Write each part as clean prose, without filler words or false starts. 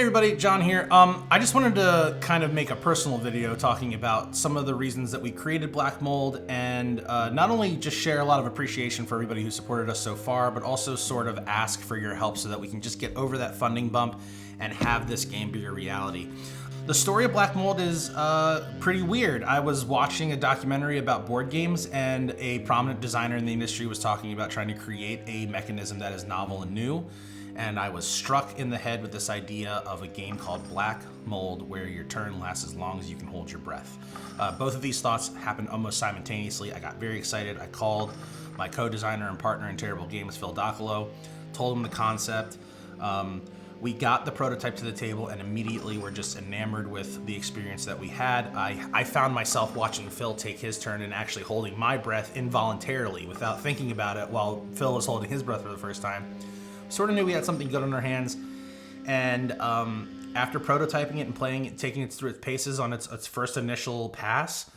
everybody, John here. I just wanted to kind of make a personal video talking about some of the reasons that we created Black Mold, and not only just share a lot of appreciation for everybody who supported us so far, but also sort of ask for your help so that we can just get over that funding bump and have this game be a reality. The story of Black Mold is pretty weird. I was watching a documentary about board games, and a prominent designer in the industry was talking about trying to create a mechanism that is novel and new. And I was struck in the head with this idea of a game called Black Mold, where your turn lasts as long as you can hold your breath. Both of these thoughts happened almost simultaneously. I got very excited. I called my co-designer and partner in Terrible Games, Phil Docolo, told him the concept. We got the prototype to the table, and immediately were just enamored with the experience that we had. I found myself watching Phil take his turn and actually holding my breath involuntarily without thinking about it while Phil was holding his breath for the first time. Sort of knew we had something good on our hands, and after prototyping it and playing it, taking it through its paces on its first initial pass,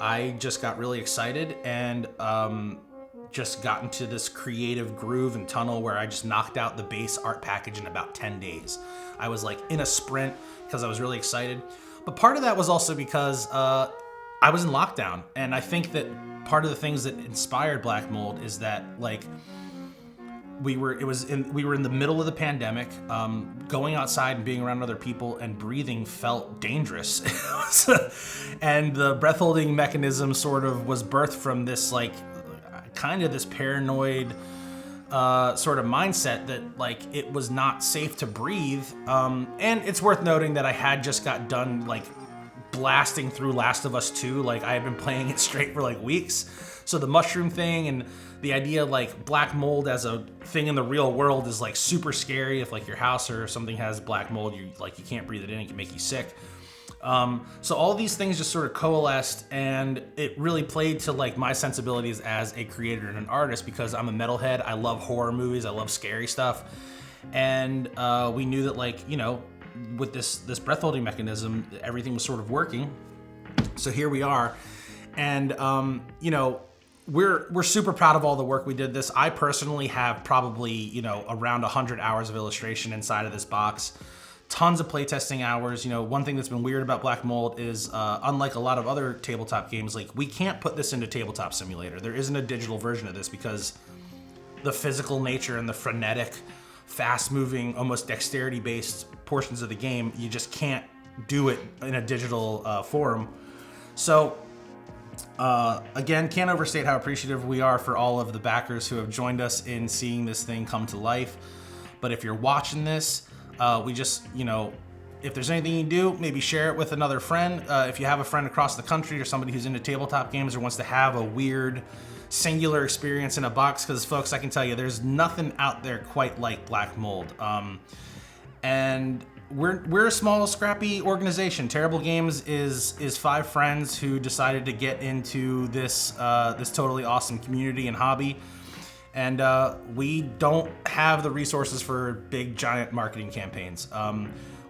I just got really excited and just got into this creative groove and tunnel where I just knocked out the base art package in about 10 days. I was like in a sprint because I was really excited, but part of that was also because I was in lockdown, and I think that part of the things that inspired Black Mold is that, like, we were in the middle of the pandemic. Going outside and being around other people and breathing felt dangerous. And the breath holding mechanism sort of was birthed from this, like, kind of this paranoid sort of mindset that, like, it was not safe to breathe. And it's worth noting that I had just got done, like, blasting through Last of Us 2. Like, I had been playing it straight for like weeks. So the mushroom thing and the idea, like, black mold as a thing in the real world is, like, super scary. If, like, your house or something has black mold, you can't breathe it in, it can make you sick. So all these things just sort of coalesced, and it really played to, like, my sensibilities as a creator and an artist, because I'm a metalhead. I love horror movies, I love scary stuff. And we knew that, like, you know, with this breath holding mechanism, everything was sort of working. So here we are. And you know, we're super proud of all the work we did this. I personally have probably, you know, around 100 hours of illustration inside of this box. Tons of playtesting hours. You know, one thing that's been weird about Black Mold is, unlike a lot of other tabletop games, like, we can't put this into Tabletop Simulator. There isn't a digital version of this because the physical nature and the frenetic, fast-moving, almost dexterity-based portions of the game, you just can't do it in a digital form. So, again, can't overstate how appreciative we are for all of the backers who have joined us in seeing this thing come to life. But if you're watching this, we just, you know, if there's anything you can do, maybe share it with another friend. If you have a friend across the country or somebody who's into tabletop games or wants to have a weird, singular experience in a box, because, folks, I can tell you, there's nothing out there quite like Black Mold. And we're a small, scrappy organization. Terrible Games is 5 friends who decided to get into this this totally awesome community and hobby. And we don't have the resources for big, giant marketing campaigns.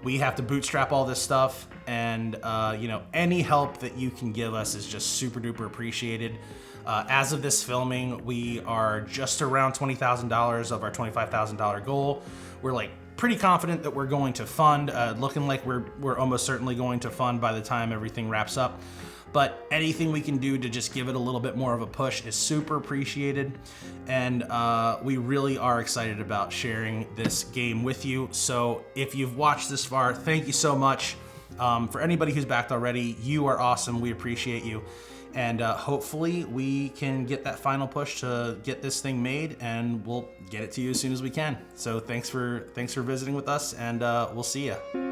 We have to bootstrap all this stuff, and you know, any help that you can give us is just super duper appreciated. As of this filming, we are just around $20,000 of our $25,000 goal. We're, like, pretty confident that we're going to fund, looking like we're almost certainly going to fund by the time everything wraps up. But anything we can do to just give it a little bit more of a push is super appreciated. And we really are excited about sharing this game with you. So if you've watched this far, thank you so much. For anybody who's backed already, you are awesome. We appreciate you. And hopefully we can get that final push to get this thing made, and we'll get it to you as soon as we can. So thanks for visiting with us, and we'll see ya.